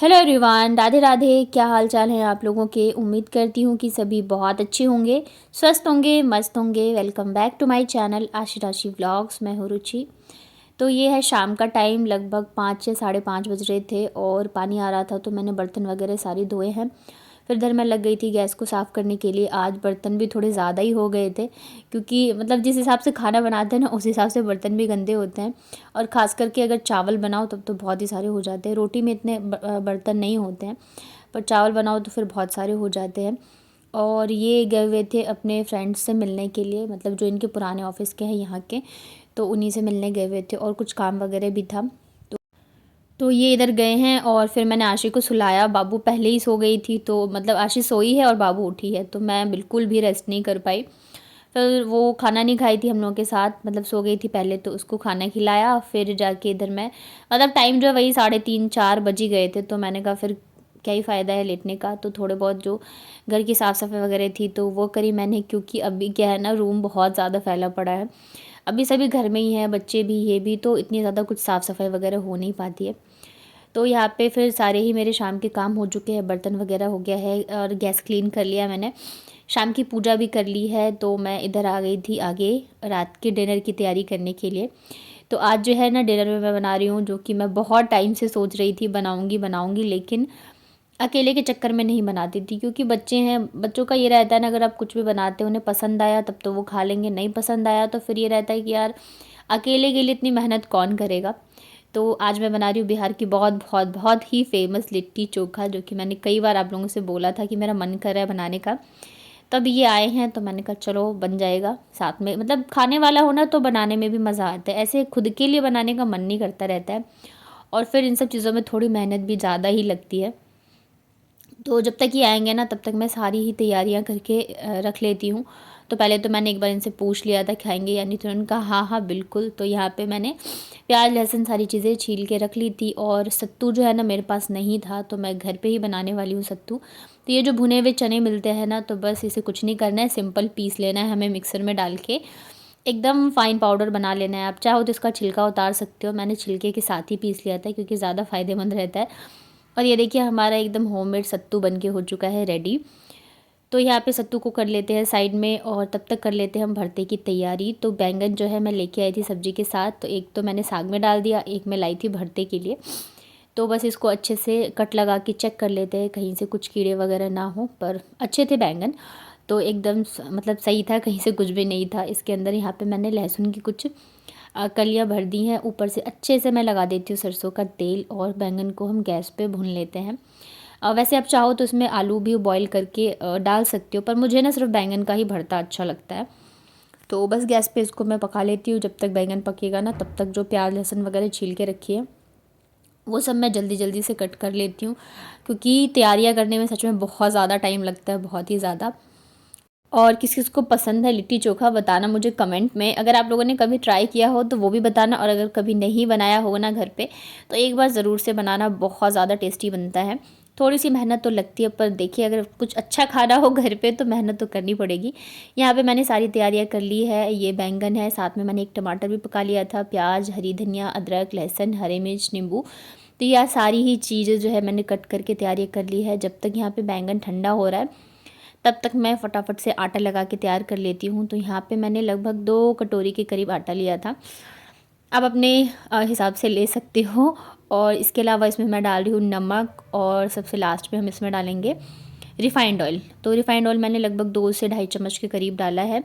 Hello everyone, Radhe Radhe. क्या हाल चाल है आप लोगों के। उम्मीद करती हूँ कि सभी बहुत अच्छे होंगे, स्वस्थ होंगे, मस्त होंगे। Welcome back to my channel Aashi Rashi vlogs. मैं हूँ रुचि। तो ये है शाम का टाइम, लगभग 5 या 5:30 बज रहे थे और पानी आ रहा था, तो मैंने बर्तन वगैरह सारे धोए हैं। फिर इधर मैं लग गई थी गैस को साफ़ करने के लिए। आज बर्तन भी थोड़े ज़्यादा ही हो गए थे, क्योंकि मतलब जिस हिसाब से खाना बनाते हैं ना, उस हिसाब से बर्तन भी गंदे होते हैं। और ख़ास करके अगर चावल बनाओ तब तो बहुत ही सारे हो जाते हैं। रोटी में इतने बर्तन नहीं होते हैं, पर चावल बनाओ तो फिर बहुत सारे हो जाते हैं। और ये गए हुए थे अपने फ्रेंड्स से मिलने के लिए, मतलब जो इनके पुराने ऑफिस के हैं यहाँ के, तो उन्हीं से मिलने गए हुए थे और कुछ काम वगैरह भी था। तो ये इधर गए हैं और फिर मैंने आशी को सुलाया। बाबू पहले ही सो गई थी, तो मतलब आशी सोई है और बाबू उठी है, तो मैं बिल्कुल भी रेस्ट नहीं कर पाई। फिर वो खाना नहीं खाई थी हम लोगों के साथ, मतलब सो गई थी पहले, तो उसको खाना खिलाया। फिर जाके इधर मैं, मतलब टाइम जो है वही 3:30-4 बज ही गए थे, तो मैंने कहा फिर क्या ही फ़ायदा है लेटने का। तो थोड़े बहुत जो घर की साफ़ सफाई वगैरह थी तो वो करी मैंने, क्योंकि अभी क्या है ना, रूम बहुत ज़्यादा फैला पड़ा है। अभी सभी घर में ही हैं, बच्चे भी, ये भी, तो इतनी ज़्यादा कुछ साफ़ सफाई वगैरह हो नहीं पाती है। तो यहाँ पे फिर सारे ही मेरे शाम के काम हो चुके हैं, बर्तन वगैरह हो गया है और गैस क्लीन कर लिया मैंने। शाम की पूजा भी कर ली है, तो मैं इधर आ गई थी आगे रात के डिनर की तैयारी करने के लिए। तो आज जो है ना, डिनर में मैं बना रही हूँ, जो कि मैं बहुत टाइम से सोच रही थी बनाऊँगी बनाऊँगी, लेकिन अकेले के चक्कर में नहीं बनाती थी, क्योंकि बच्चे हैं। बच्चों का ये रहता है ना, अगर आप कुछ भी बनाते हो उन्हें पसंद आया तब तो वो खा लेंगे, नहीं पसंद आया तो फिर ये रहता है कि यार अकेले के लिए इतनी मेहनत कौन करेगा। तो आज मैं बना रही हूँ बिहार की बहुत बहुत बहुत ही फेमस लिट्टी चोखा, जो कि मैंने कई बार आप लोगों से बोला था कि मेरा मन कर रहा है बनाने का। तब ये आए हैं तो मैंने कहा चलो बन जाएगा साथ में, मतलब खाने वाला होना तो बनाने में भी मज़ा आता है। ऐसे खुद के लिए बनाने का मन नहीं करता रहता है, और फिर इन सब चीज़ों में थोड़ी मेहनत भी ज़्यादा ही लगती है। तो जब तक ये आएंगे ना, तब तक मैं सारी ही तैयारियां करके रख लेती हूँ। तो पहले तो मैंने एक बार इनसे पूछ लिया था खाएंगे या नहीं, तो उन्होंने कहा हाँ हाँ बिल्कुल। तो यहाँ पे मैंने प्याज लहसुन सारी चीज़ें छील के रख ली थी, और सत्तू जो है ना मेरे पास नहीं था, तो मैं घर पे ही बनाने वाली हूँ सत्तू। तो ये जो भुने हुए चने मिलते हैं ना, तो बस इसे कुछ नहीं करना है, सिंपल पीस लेना है हमें मिक्सर में डाल के, एकदम फाइन पाउडर बना लेना है। आप चाहो तो इसका छिलका उतार सकते हो, मैंने छिलके के साथ ही पीस लिया था क्योंकि ज़्यादा फ़ायदेमंद रहता है। और ये देखिए हमारा एकदम होममेड सत्तू बन के हो चुका है रेडी। तो यहाँ पे सत्तू को कर लेते हैं साइड में, और तब तक कर लेते हैं हम भरते की तैयारी। तो बैंगन जो है मैं लेके आई थी सब्जी के साथ, तो एक तो मैंने साग में डाल दिया, एक मैं लाई थी भरते के लिए। तो बस इसको अच्छे से कट लगा के चेक कर लेते हैं कहीं से कुछ कीड़े वगैरह ना हो, पर अच्छे थे बैंगन। तो एकदम मतलब सही था, कहीं से कुछ भी नहीं था इसके अंदर। यहाँ पे मैंने लहसुन की कुछ कलियाँ भर दी हैं। ऊपर से अच्छे से मैं लगा देती हूँ सरसों का तेल, और बैंगन को हम गैस पे भून लेते हैं। वैसे आप चाहो तो इसमें आलू भी बॉईल करके डाल सकते हो, पर मुझे ना सिर्फ बैंगन का ही भरता अच्छा लगता है। तो बस गैस पे इसको मैं पका लेती हूँ। जब तक बैंगन पकेगा ना, तब तक जो प्याज लहसुन वगैरह छील के रखी है वो सब मैं जल्दी जल्दी से कट कर लेती हूँ, क्योंकि तैयारियाँ करने में सच में बहुत ज़्यादा टाइम लगता है, बहुत ही ज़्यादा। और किस किस को पसंद है लिट्टी चोखा बताना मुझे कमेंट में। अगर आप लोगों ने कभी ट्राई किया हो तो वो भी बताना, और अगर कभी नहीं बनाया हो ना घर पे, तो एक बार ज़रूर से बनाना, बहुत ज़्यादा टेस्टी बनता है। थोड़ी सी मेहनत तो लगती है, पर देखिए अगर कुछ अच्छा खाना हो घर पे तो मेहनत तो करनी पड़ेगी। यहाँ पे मैंने सारी तैयारियाँ कर ली है। ये बैंगन है, साथ में मैंने एक टमाटर भी पका लिया था, प्याज, हरी धनिया, अदरक, लहसुन, हरी मिर्च, नींबू। तो यह सारी ही चीज़ें जो है मैंने कट करके तैयारी कर ली है। जब तक यहाँ पे बैंगन ठंडा हो रहा है, तब तक मैं फटाफट से आटा लगा के तैयार कर लेती हूँ। तो यहाँ पे मैंने लगभग 2 कटोरी के करीब आटा लिया था। आप अपने हिसाब से ले सकते हो। और इसके अलावा इसमें मैं डाल रही हूँ नमक, और सबसे लास्ट में हम इसमें डालेंगे रिफ़ाइंड ऑयल। तो रिफ़ाइंड ऑयल मैंने लगभग 2 से ढाई चम्मच के करीब डाला है।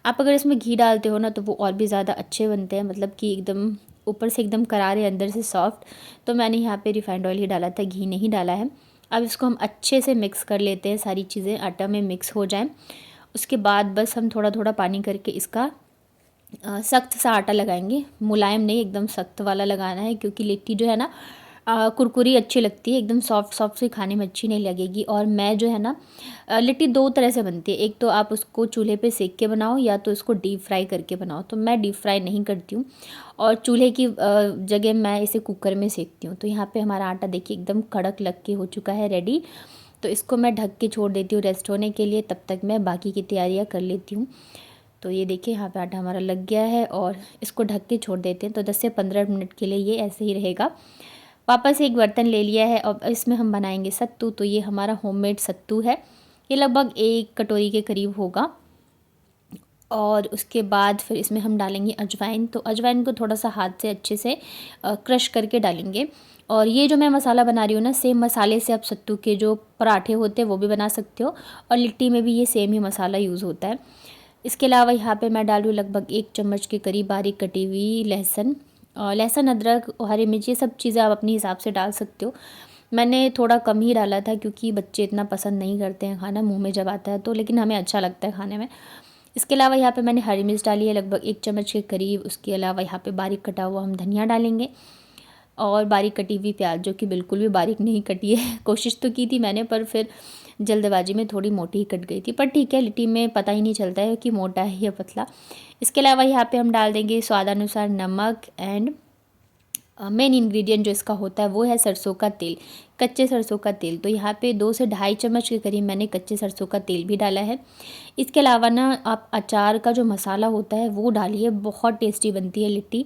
आप अगर इसमें घी डालते हो ना, तो वो और भी ज़्यादा अच्छे बनते हैं, मतलब कि एकदम ऊपर से एकदम करारे, अंदर से सॉफ्ट। तो मैंने यहाँ पे रिफ़ाइंड ऑयल ही डाला था, घी नहीं डाला है। अब इसको हम अच्छे से मिक्स कर लेते हैं, सारी चीज़ें आटा में मिक्स हो जाएं। उसके बाद बस हम थोड़ा थोड़ा पानी करके इसका सख्त सा आटा लगाएंगे, मुलायम नहीं, एकदम सख्त वाला लगाना है, क्योंकि लिट्टी जो है ना कुरकुरी अच्छी लगती है, एकदम सॉफ्ट सॉफ्ट से खाने में अच्छी नहीं लगेगी। और मैं जो है ना, लिट्टी 2 तरह से बनती है, एक तो आप उसको चूल्हे पे सेक के बनाओ, या तो इसको डीप फ्राई करके बनाओ। तो मैं डीप फ्राई नहीं करती हूँ, और चूल्हे की जगह मैं इसे कुकर में सेकती हूँ। तो यहाँ पे हमारा आटा देखिए एकदम कड़क लग के हो चुका है रेडी। तो इसको मैं ढक के छोड़ देती हूँ रेस्ट होने के लिए, तब तक मैं बाकी की तैयारियाँ कर लेती हूँ। तो ये देखिए यहाँ पे आटा हमारा लग गया है, और इसको ढक के छोड़ देते हैं। तो 10 से 15 मिनट के लिए ये ऐसे ही रहेगा। वापस एक बर्तन ले लिया है और इसमें हम बनाएंगे सत्तू। तो ये हमारा होममेड सत्तू है, ये लगभग 1 कटोरी के करीब होगा। और उसके बाद फिर इसमें हम डालेंगे अजवाइन। तो अजवाइन को थोड़ा सा हाथ से अच्छे से क्रश करके डालेंगे। और ये जो मैं मसाला बना रही हूँ ना, सेम मसाले से आप सत्तू के जो पराठे होते हैं वो भी बना सकते हो, और लिट्टी में भी ये सेम ही मसाला यूज़ होता है। इसके अलावा यहाँ पे मैं डाल रही हूँ लगभग 1 चम्मच के करीब बारीक कटी हुई लहसुन। लहसुन, अदरक, हरी मिर्च, ये सब चीज़ें आप अपने हिसाब से डाल सकते हो। मैंने थोड़ा कम ही डाला था क्योंकि बच्चे इतना पसंद नहीं करते हैं खाना मुँह में जब आता है तो, लेकिन हमें अच्छा लगता है खाने में। इसके अलावा यहाँ पे मैंने हरी मिर्च डाली है लगभग 1 चम्मच के करीब। उसके अलावा यहाँ पे बारीक कटा हुआ हम धनिया डालेंगे, और बारीक कटी हुई प्याज, जो कि बिल्कुल भी बारीक नहीं कटी है। कोशिश तो की थी मैंने, पर फिर जल्दबाजी में थोड़ी मोटी ही कट गई थी, पर ठीक है, लिट्टी में पता ही नहीं चलता है कि मोटा है या पतला। इसके अलावा यहाँ पे हम डाल देंगे स्वादानुसार नमक, एंड मेन इंग्रेडिएंट जो इसका होता है वो है सरसों का तेल, कच्चे सरसों का तेल। तो यहाँ पे 2 से ढाई चम्मच के करीब मैंने कच्चे सरसों का तेल भी डाला है। इसके अलावा ना आप अचार का जो मसाला होता है वो डालिए, बहुत टेस्टी बनती है लिट्टी।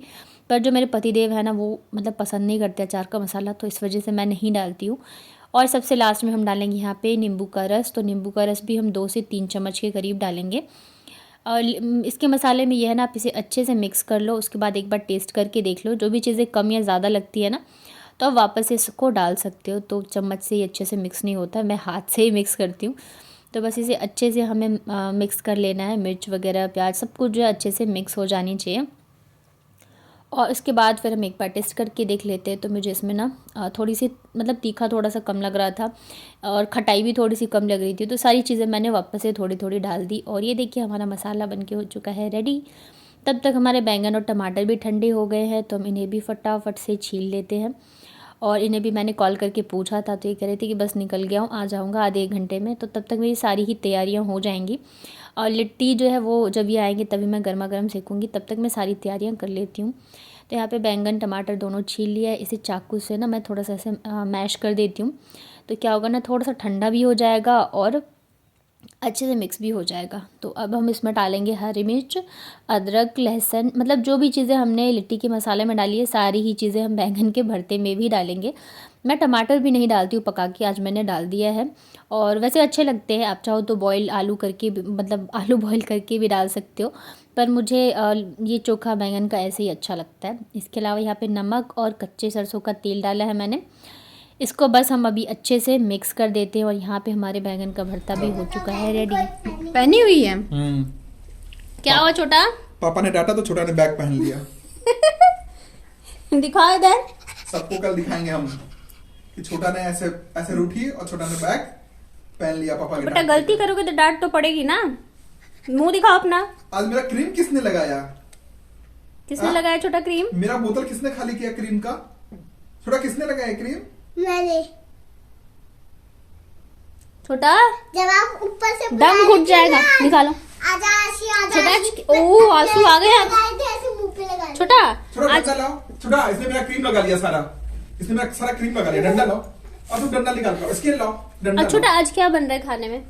पर जो मेरे पतिदेव है ना, वो मतलब पसंद नहीं करते अचार का मसाला, तो इस वजह से मैं नहीं डालती हूँ। और सबसे लास्ट में हम डालेंगे यहाँ पे नींबू का रस। तो नींबू का रस भी हम 2 से 3 चम्मच के करीब डालेंगे। और इसके मसाले में यह है ना, आप इसे अच्छे से मिक्स कर लो। उसके बाद एक बार टेस्ट करके देख लो, जो भी चीज़ें कम या ज़्यादा लगती है ना, तो आप वापस इसको डाल सकते हो। तो चम्मच से ही अच्छे से मिक्स नहीं होता है, मैं हाथ से ही मिक्स करती हूँ। तो बस इसे अच्छे से हमें मिक्स कर लेना है। मिर्च वगैरह, प्याज, सब कुछ जो है अच्छे से मिक्स हो जानी चाहिए। और उसके बाद फिर हम एक बार टेस्ट करके देख लेते हैं। तो मुझे इसमें ना थोड़ी सी मतलब तीखा थोड़ा सा कम लग रहा था, और खटाई भी थोड़ी सी कम लग रही थी। तो सारी चीज़ें मैंने वापस से थोड़ी थोड़ी डाल दी, और ये देखिए हमारा मसाला बनके हो चुका है रेडी। तब तक हमारे बैंगन और टमाटर भी ठंडे हो गए हैं, तो हम इन्हें भी फटाफट से छील लेते हैं। और इन्हें भी मैंने कॉल करके पूछा था, तो ये कह रहे थे कि बस निकल गया हूँ, आ जाऊँगा आधे 1 घंटे में। तो तब तक मेरी सारी ही तैयारियाँ हो जाएंगी। और लिट्टी जो है वो जब ये आएंगे तभी मैं गर्मा गर्म सेकूँगी, तब तक मैं सारी तैयारियाँ कर लेती हूँ। तो यहाँ पे बैंगन टमाटर दोनों छील लिया है। इसे चाकू से ना मैं थोड़ा सा ऐसे मैश कर देती हूँ। तो क्या होगा ना, थोड़ा सा ठंडा भी हो जाएगा और अच्छे से मिक्स भी हो जाएगा। तो अब हम इसमें डालेंगे हरी मिर्च, अदरक, लहसुन, मतलब जो भी चीज़ें हमने लिट्टी के मसाले में डाली है सारी ही चीज़ें हम बैंगन के भरते में भी डालेंगे। मैं टमाटर भी नहीं डालती हूँ पका के, आज मैंने डाल दिया है। और वैसे अच्छे लगते हैं, आप चाहो तो बॉयल आलू करके मतलब आलू बॉयल करके भी डाल सकते हो, पर मुझे ये चोखा बैंगन का ऐसे ही अच्छा लगता है। इसके अलावा यहाँ पे नमक और कच्चे सरसों का तेल डाला है मैंने। इसको बस हम अभी अच्छे से मिक्स कर देते हैं। और यहाँ पे हमारे बैंगन का भरता भी हो चुका है रेडी। पहनी हुई है। क्या हुआ छोटा? पापा ने डांटा तो छोटा ने बैग पहन लिया। दिखाओ इधर। सबको कल दिखाएंगे हम कि छोटा ने ऐसे ऐसे रूठी और छोटा ने बैग पहन लिया पापा के। बेटा गलती करोगे तो डांट तो पड़ेगी ना। मुंह दिखाओ अपना। आज मेरा क्रीम किसने लगाया? किसने लगाया छोटा क्रीम? मेरा बोतल किसने खाली किया क्रीम का? छोटा किसने लगाया क्रीम? मैंने। छोटा जब आप ऊपर से दम घुट जाएगा, निकालो। आजा आशी, आजा छोटा, ओ आंसू आ गए आप। ऐसे मुंह पे लगा। छोटा डंडा लाओ। छोटा इसने मेरा क्रीम लगा लिया सारा, इसने मेरा सारा क्रीम लगा लिया। डंडा लाओ और तुम डंडा निकाल लो, स्केल लाओ, डंडा। छोटा आज क्या बन रहा है खाने में?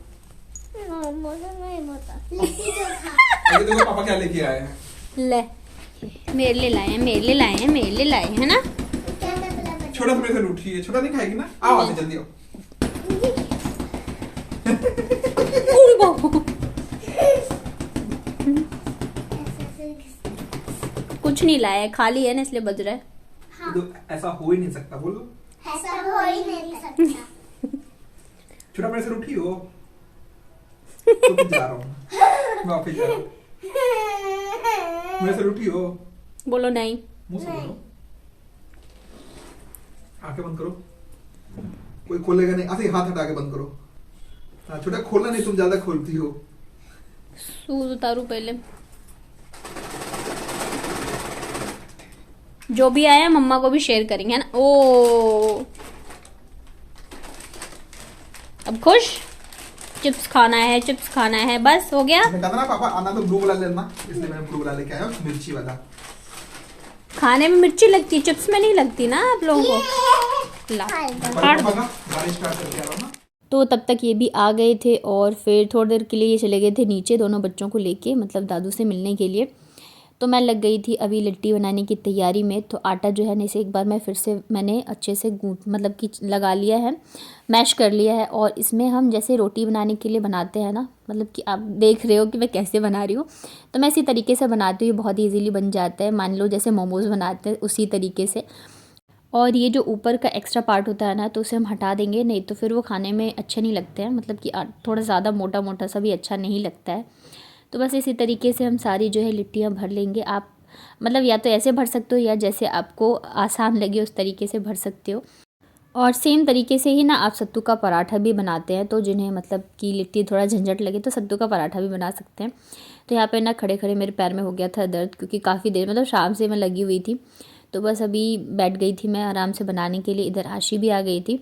लिट्टी चोखा। ये देखो पापा क्या लेके आए हैं। ले, मेरे लिए लाए हैं, मेरे लिए लाए हैं, मेरे लिए लाए हैं ना। छोटा मेरे से रूठी है, छोटा नहीं खाएगी ना। आओ आते जल्दी आओ। कुछ नहीं लाया है, खाली है ना इसलिए बज रहा है। हाँ। तो ऐसा हो ही नहीं सकता, बोलो। ऐसा हो ही नहीं सकता। छोटा मेरे से रूठी हो तो फिर जा रहा हूँ मैं, ऑफिस जा रहा हूँ। मेरे से रूठी हो? बोलो नहीं। मुंह से बोलो। आंखें बंद करो, कोई खोलेगा नहीं। ऐसे हाथ हटा के बंद करो। हाँ छोटा खोलना नहीं, तुम ज्यादा खोलती हो। सूज उतारू पहले। जो भी आया मम्मा को भी शेयर करेंगे, है ना। ओ अब खुश? चिप्स खाना है, चिप्स खाना है, बस हो गया। मैं कहता ना पापा आना तो ब्लू वाला लेना, इसलिए मैंने ब्लू वाला लेके आया, मिर्ची वाला। खाने में मिर्ची लगती है, चिप्स में नहीं लगती ना आप लोगों को। ला काट दो। गाड़ी स्टार्ट करके आ रहा हूं ना। तो तब तक ये भी आ गए थे, और फिर थोड़ी देर के लिए ये चले गए थे नीचे दोनों बच्चों को लेके, मतलब दादू से मिलने के लिए। तो मैं लग गई थी अभी लिट्टी बनाने की तैयारी में। तो आटा जो है ना इसे एक बार मैं फिर से मैंने अच्छे से गूँथ मतलब कि लगा लिया है, मैश कर लिया है। और इसमें हम जैसे रोटी बनाने के लिए बनाते हैं ना, मतलब कि आप देख रहे हो कि मैं कैसे बना रही हूँ, तो मैं इसी तरीके से बनाती हूँ, बहुत ईजीली बन जाता है। मान लो जैसे मोमोज़ बनाते हैं उसी तरीके से। और ये जो ऊपर का एक्स्ट्रा पार्ट होता है ना, तो उसे हम हटा देंगे, नहीं तो फिर वो खाने में अच्छे नहीं लगते हैं, मतलब कि थोड़ा ज़्यादा मोटा मोटा सा भी अच्छा नहीं लगता है। तो बस इसी तरीके से हम सारी जो है लिट्टियाँ भर लेंगे। आप मतलब या तो ऐसे भर सकते हो या जैसे आपको आसान लगे उस तरीके से भर सकते हो। और सेम तरीके से ही ना आप सत्तू का पराठा भी बनाते हैं, तो जिन्हें मतलब कि लिट्टी थोड़ा झंझट लगे तो सत्तू का पराठा भी बना सकते हैं। तो यहाँ पे ना खड़े खड़े मेरे पैर में हो गया था दर्द, क्योंकि काफ़ी देर मतलब शाम से मैं लगी हुई थी। तो बस अभी बैठ गई थी मैं आराम से बनाने के लिए। इधर आशी भी आ गई थी।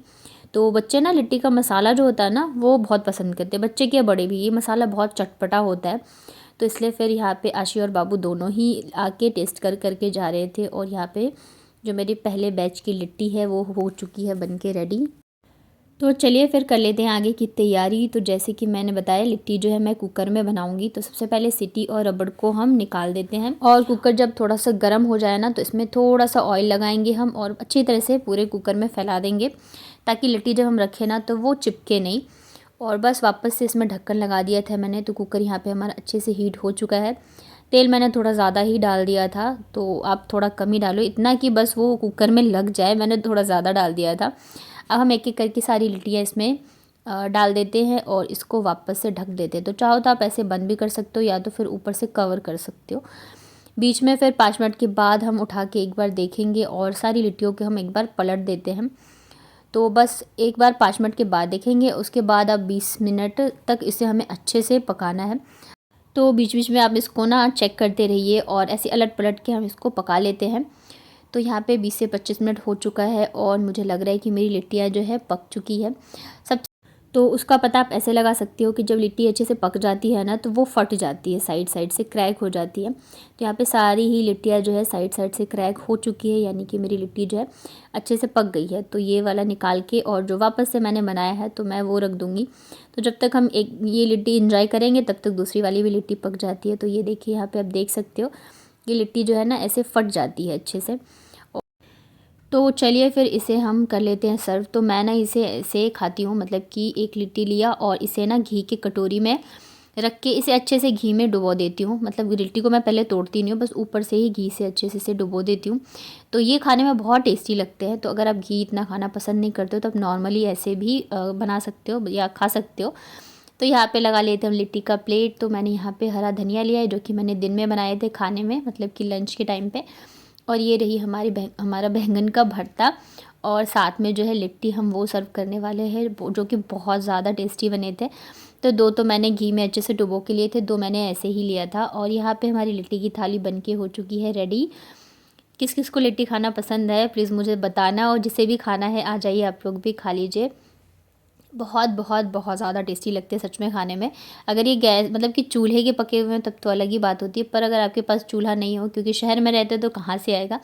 तो बच्चे ना लिट्टी का मसाला जो होता है ना वो बहुत पसंद करते हैं, बच्चे क्या बड़े भी। ये मसाला बहुत चटपटा होता है, तो इसलिए फिर यहाँ पे आशी और बाबू दोनों ही आके टेस्ट करके जा रहे थे। और यहाँ पे जो मेरी पहले बैच की लिट्टी है वो हो चुकी है बन के रेडी। तो चलिए फिर कर लेते हैं आगे की तैयारी। तो जैसे कि मैंने बताया लिट्टी जो है मैं कुकर में बनाऊंगी, तो सबसे पहले सीटी और रबड़ को हम निकाल देते हैं। और कुकर जब थोड़ा सा गर्म हो जाए ना, तो इसमें थोड़ा सा ऑयल लगाएंगे हम और अच्छी तरह से पूरे कुकर में फैला देंगे, ताकि लिट्टी जब हम रखें ना तो वो चिपके नहीं। और बस वापस से इसमें ढक्कन लगा दिया था मैंने। तो कुकर यहाँ पे हमारा अच्छे से हीट हो चुका है। तेल मैंने थोड़ा ज़्यादा ही डाल दिया था, तो आप थोड़ा कम ही डालो, इतना कि बस वो कुकर में लग जाए। मैंने थोड़ा ज़्यादा डाल दिया था। अब हम एक एक करके सारी लिट्टियाँ इसमें डाल देते हैं और इसको वापस से ढक देते हैं। तो चाहो तो आप ऐसे बंद भी कर सकते हो या तो फिर ऊपर से कवर कर सकते हो। बीच में फिर 5 मिनट के बाद हम उठा के एक बार देखेंगे और सारी लिट्टियों के हम एक बार पलट देते हैं। तो बस एक बार 5 मिनट के बाद देखेंगे, उसके बाद अब 20 मिनट तक इसे हमें अच्छे से पकाना है। तो बीच बीच में आप इसको ना चेक करते रहिए और ऐसे अलट पलट के हम इसको पका लेते हैं। तो यहाँ पे 20 से 25 मिनट हो चुका है और मुझे लग रहा है कि मेरी लिट्टियाँ जो है पक चुकी है सब। तो उसका पता आप ऐसे लगा सकते हो कि जब लिट्टी अच्छे से पक जाती है ना, तो वो फट जाती है, साइड साइड से क्रैक हो जाती है। तो यहाँ पे सारी ही लिट्टियाँ जो है साइड साइड से क्रैक हो चुकी है, यानी कि मेरी लिट्टी जो है अच्छे से पक गई है। तो ये वाला निकाल के और जो वापस से मैंने बनाया है तो मैं वो रख दूँगी। तो जब तक हम एक ये लिट्टी इंजॉय करेंगे तब तक दूसरी वाली भी लिट्टी पक जाती है। तो ये देखिए यहाँ पर आप देख सकते हो कि लिट्टी जो है ना ऐसे फट जाती है अच्छे से। तो चलिए फिर इसे हम कर लेते हैं सर्व। तो मैं ना इसे ऐसे खाती हूँ, मतलब कि एक लिट्टी लिया और इसे ना घी की कटोरी में रख के इसे अच्छे से घी में डुबो देती हूँ। मतलब लिट्टी को मैं पहले तोड़ती नहीं हूँ, बस ऊपर से ही घी से अच्छे से इसे डुबो देती हूँ। तो ये खाने में बहुत टेस्टी लगते हैं। तो अगर आप घी इतना खाना पसंद नहीं करते हो तो आप नॉर्मली ऐसे भी बना सकते हो या खा सकते हो। तो यहाँ पे लगा लेते हैं हम लिट्टी का प्लेट। तो मैंने यहाँ पे हरा धनिया लिया है, जो कि मैंने दिन में बनाए थे खाने में, मतलब कि लंच के टाइम पे। और ये रही हमारा बैंगन का भरता और साथ में जो है लिट्टी हम वो सर्व करने वाले हैं, जो कि बहुत ज़्यादा टेस्टी बने थे। तो 2 तो मैंने घी में अच्छे से डुबो के लिए थे, 2 मैंने ऐसे ही लिया था। और यहाँ पे हमारी लिट्टी की थाली बन के हो चुकी है रेडी। किस किस को लिट्टी खाना पसंद है प्लीज़ मुझे बताना, और जिसे भी खाना है आ जाइए आप लोग भी खा लीजिए। बहुत बहुत बहुत ज़्यादा टेस्टी लगते हैं सच में खाने में। अगर ये गैस मतलब कि चूल्हे के पके हुए हैं तब तो अलग ही बात होती है, पर अगर आपके पास चूल्हा नहीं हो, क्योंकि शहर में रहते हो तो कहाँ से आएगा,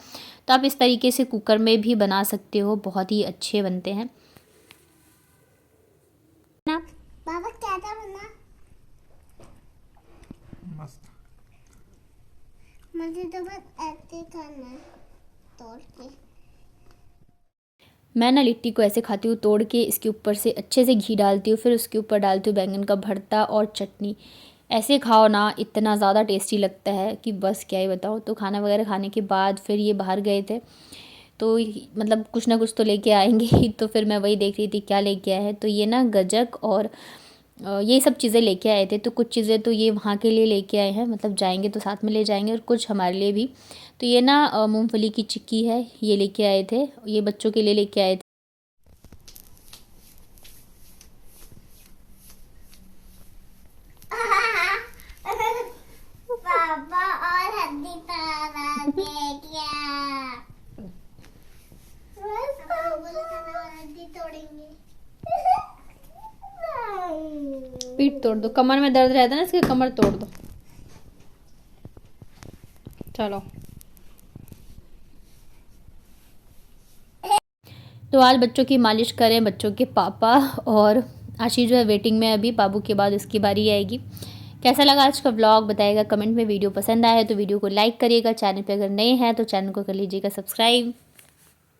तो आप इस तरीके से कुकर में भी बना सकते हो, बहुत ही अच्छे बनते हैं ना। बाबा क्या था बना? मस्त। मुझे तो बस ऐसे खाना है, तोड़ के। मैं ना लिट्टी को ऐसे खाती हूँ तोड़ के, इसके ऊपर से अच्छे से घी डालती हूँ, फिर उसके ऊपर डालती हूँ बैंगन का भरता और चटनी। ऐसे खाओ ना इतना ज़्यादा टेस्टी लगता है कि बस क्या ही बताऊँ। तो खाना वगैरह खाने के बाद फिर ये बाहर गए थे, तो मतलब कुछ ना कुछ तो लेके आएंगे ही। तो फिर मैं वही देख रही थी क्या लेके आए हैं। तो ये ना गजक और ये सब चीज़ें लेके आए थे। तो कुछ चीज़ें तो ये वहाँ के लिए लेके आए हैं, मतलब जाएंगे तो साथ में ले जाएंगे, और कुछ हमारे लिए भी। तो ये ना मूंगफली की चिक्की है, ये लेके आए थे, ये बच्चों के लिए लेके आए थे। पापा और हड्डी तारा दे क्या? हड्डी तोड़ेंगे। पीठ तोड़ दो, कमर में दर्द रहता है ना, इसके कमर तोड़ दो। चलो तो आज बच्चों की मालिश करें बच्चों के पापा, और आशी जो है वेटिंग में अभी, बाबू के बाद इसकी बारी आएगी। कैसा लगा आज का व्लॉग बताइएगा कमेंट में। वीडियो पसंद आया है तो वीडियो को लाइक करिएगा, चैनल पे अगर नए हैं तो चैनल को कर लीजिएगा सब्सक्राइब।